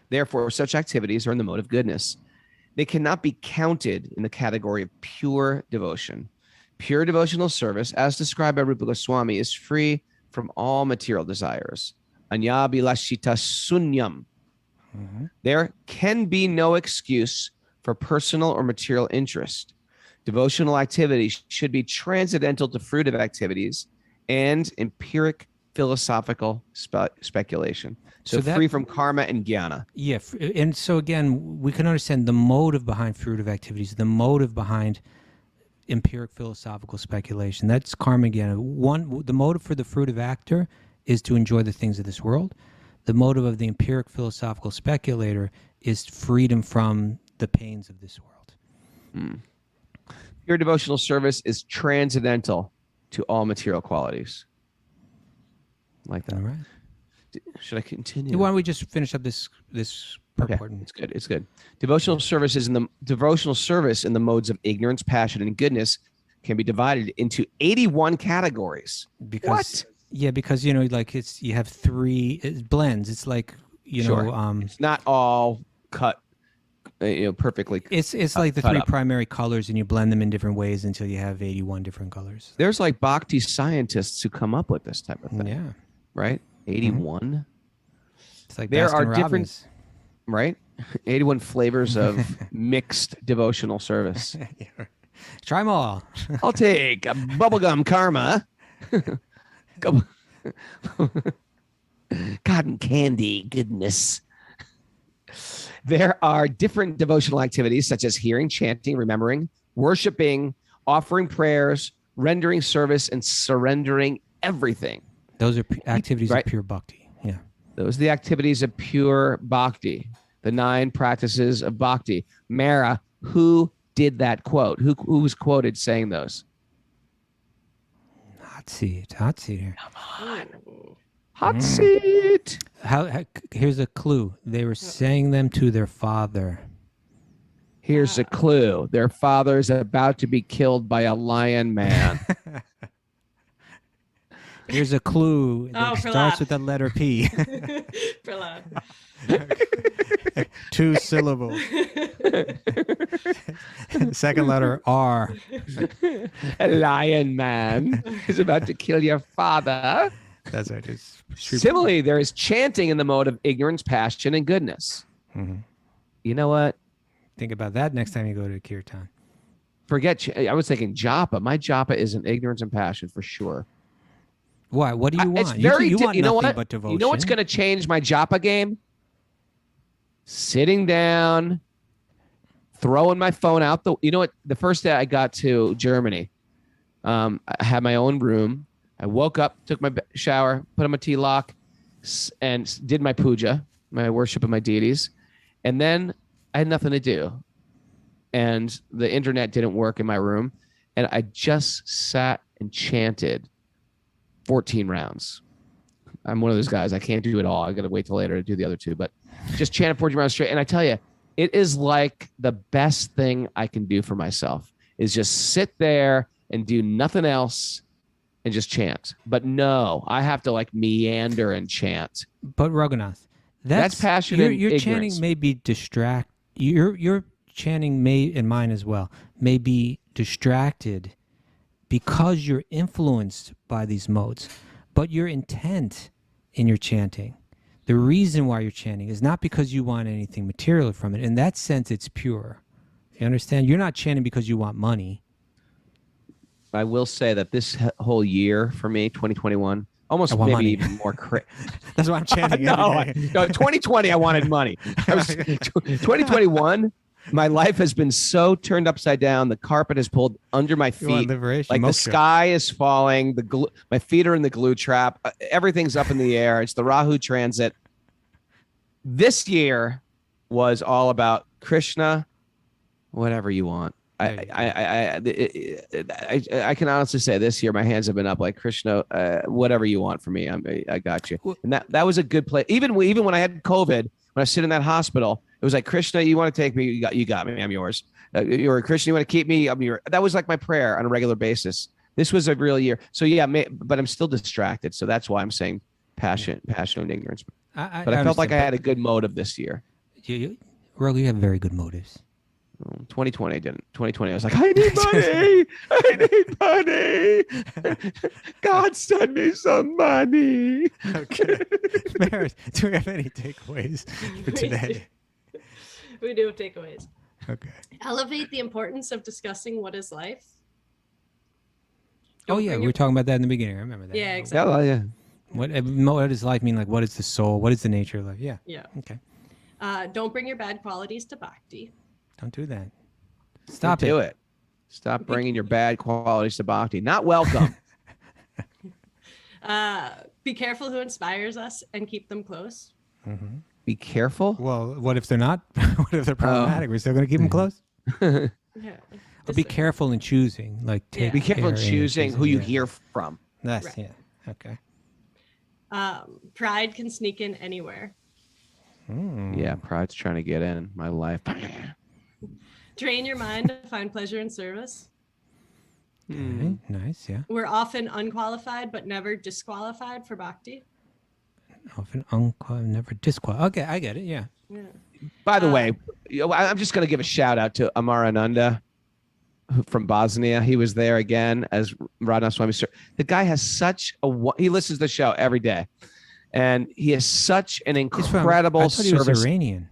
Therefore, such activities are in the mode of goodness. They cannot be counted in the category of pure devotion. Pure devotional service, as described by Rupa Goswami, is free from all material desires. Anyabhilashita sunyam. There can be no excuse for personal or material interest. Devotional activity should be transcendental to fruitive activities and empiric philosophical speculation. So free from karma and jnana. Yeah. And so again, we can understand the motive behind fruitive activities, the motive behind empiric philosophical speculation. That's karma jnana. The motive for the fruitive actor is to enjoy the things of this world. The motive of the empiric philosophical speculator is freedom from the pains of this world. Pure devotional service is transcendental to all material qualities. Like that. All right. Should I continue? Why don't we just finish up this purport? Okay, it's good. It's good. Devotional service in the modes of ignorance, passion, and goodness can be divided into 81 categories. Because you have 3 it blends. It's like it's not all cut perfectly. It's like the 3 primary colors, and you blend them in different ways until you have 81 different colors. There's like bhakti scientists who come up with this type of thing. Yeah. Right? 81. It's like there Baskin are different, Robbins. right? 81 flavors of mixed devotional service. Try them all. I'll take a bubblegum karma. Cotton candy goodness. There are different devotional activities such as hearing, chanting, remembering, worshiping, offering prayers, rendering service, and surrendering everything. Those are activities of pure bhakti. Yeah. Those are the activities of pure bhakti, the 9 practices of bhakti. Mara, who did that quote? Who was quoted saying those? Hot seat here. Come on. Hot seat. Here's a clue. They were saying them to their father. Here's a clue. Their father is about to be killed by a lion man. Here's a clue that starts with the letter P. Prahlad. 2 syllables. Second letter R. A lion man is about to kill your father. That's right. Similarly, there is chanting in the mode of ignorance, passion, and goodness. You know what? Think about that next time you go to kirtan. I was thinking japa. My japa is in ignorance and passion for sure. Why? What do you want? It's very you want you know nothing what? but devotion. You know what's going to change my japa game? Sitting down, throwing my phone out. You know what? The first day I got to Germany, I had my own room. I woke up, took my shower, put on my tea lock, and did my puja, my worship of my deities. And then I had nothing to do. And the internet didn't work in my room. And I just sat and chanted 14 rounds. I'm one of those guys. I can't do it all. I got to wait till later to do the other 2. But just chanted 14 rounds straight. And I tell you, it is like the best thing I can do for myself is just sit there and do nothing else and just chant. But no, I have to like meander and chant. But Raghunath, that's passion and your ignorance. chanting may be your chanting may, and mine as well, may be distracted because you're influenced by these modes. But your intent in your chanting, the reason why you're chanting is not because you want anything material from it. In that sense, it's pure. You understand? You're not chanting because you want money. I will say that this whole year for me, 2021, almost I want maybe money. even more. That's why I'm chanting. No, every day. no, 2020, I wanted money. 2021, my life has been so turned upside down. The carpet is pulled under my You want feet. liberation, Like the moksha. sky is falling. My feet are in the glue trap. Everything's up in the air. It's the Rahu transit. This year was all about Krishna, whatever you want. I can honestly say this year my hands have been up like Krishna, whatever you want from me, I got you. And that was a good play. Even when I had COVID, when I was sitting in that hospital, it was like, Krishna, you want to take me? You got me. I'm yours. You're Krishna. You want to keep me? I'm yours. That was like my prayer on a regular basis. This was a real year. So yeah, but I'm still distracted. So that's why I'm saying passion and ignorance. But I felt like I had a good motive this year. Raghu, you have very good motives. 2020 I didn't. 2020 I was like, I need money. I need money. God send me some money. Okay. Maris, do we have any takeaways for today? We do have takeaways. Okay. Elevate the importance of discussing what is life. Oh yeah, we were talking about that in the beginning. I remember that. Yeah, exactly. Oh yeah. What does life mean? Like, what is the soul? What is the nature of life? Yeah. Yeah. Okay. Don't bring your bad qualities to bhakti. Don't do that. Stop Do it. Stop bringing your bad qualities to bhakti. Not welcome. Be careful who inspires us and keep them close. Mm-hmm. Be careful. Well, what if they're not? What if they're problematic? We're still going to keep them close? Yeah. But be careful in choosing. Like, take Be careful in care choosing who you yeah. hear from. That's Right. yeah. Okay. Pride can sneak in anywhere. Yeah, pride's trying to get in my life. Train your mind to find pleasure in service. Okay. Nice. Yeah. We're often unqualified, but never disqualified for bhakti. Often unqualified, never disqualified. Okay, I get it. Yeah. Yeah. By the way, I'm just going to give a shout out to Amarananda from Bosnia. He was there again as Raghunath Swami. The guy has he listens to the show every day. And he has such an incredible I thought he was service. Iranian.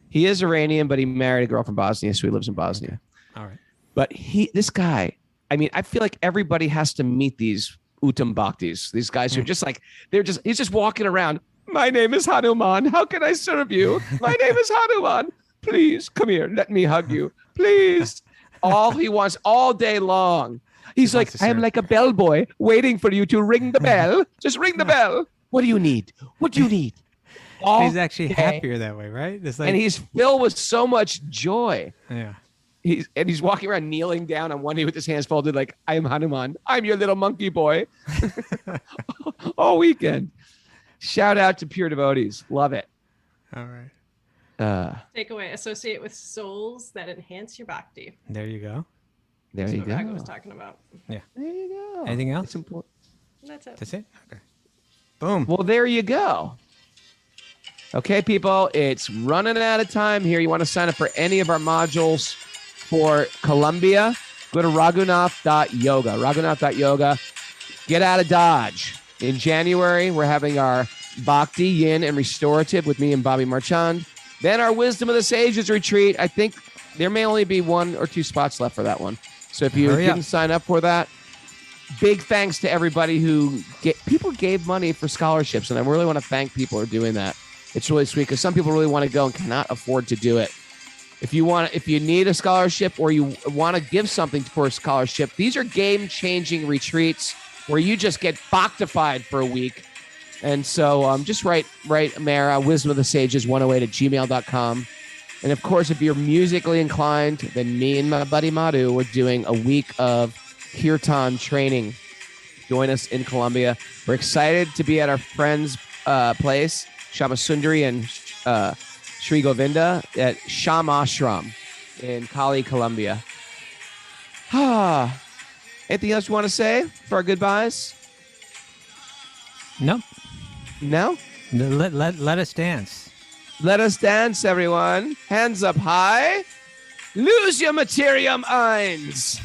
He is Iranian, but he married a girl from Bosnia, so he lives in Bosnia. All right. But this guy, I mean, I feel like everybody has to meet these Uttam Bhaktis, these guys who are just like, he's just walking around. My name is Hanuman. How can I serve you? My name is Hanuman. Please come here. Let me hug you. Please. All he wants all day long. He's like, I am like a bellboy waiting for you to ring the bell. Just ring the bell. What do you need? What do you need? He's actually happier that way, right? It's like, And he's filled with so much joy. yeah. He's walking around kneeling down on one knee with his hands folded like, I am Hanuman. I'm your little monkey boy. All weekend. Shout out to pure devotees. Love it. All right. Takeaway: associate with souls that enhance your bhakti. There you go. There That's you what go. Raghu was talking about. Yeah. There you go. Anything else? It's important. That's it. That's it? Okay. Boom. Well, there you go. Okay, people, it's running out of time here. You want to sign up for any of our modules for Colombia? Go to raghunath.yoga. Raghunath.yoga. Get out of Dodge. In January, we're having our Bhakti, Yin, and Restorative with me and Bobby Marchand. Then our Wisdom of the Sages retreat. I think there may only be 1 or 2 spots left for that one. So if you didn't sign up for that, big thanks to everybody who people gave money for scholarships, and I really want to thank people who are doing that. It's really sweet because some people really want to go and cannot afford to do it. If you need a scholarship or you want to give something for a scholarship, these are game-changing retreats where you just get bhaktified for a week. And so just write Mara, Wisdom of the Sages 108@gmail.com. And of course, if you're musically inclined, then me and my buddy Madhu, we're doing a week of kirtan training. Join us in Colombia. We're excited to be at our friend's place, Shama Sundari and Sri Govinda at Sham Ashram in Cali, Colombia. Anything else you want to say for our goodbyes? No. No? Let us dance. Let us dance, everyone. Hands up high. Lose your materium eins.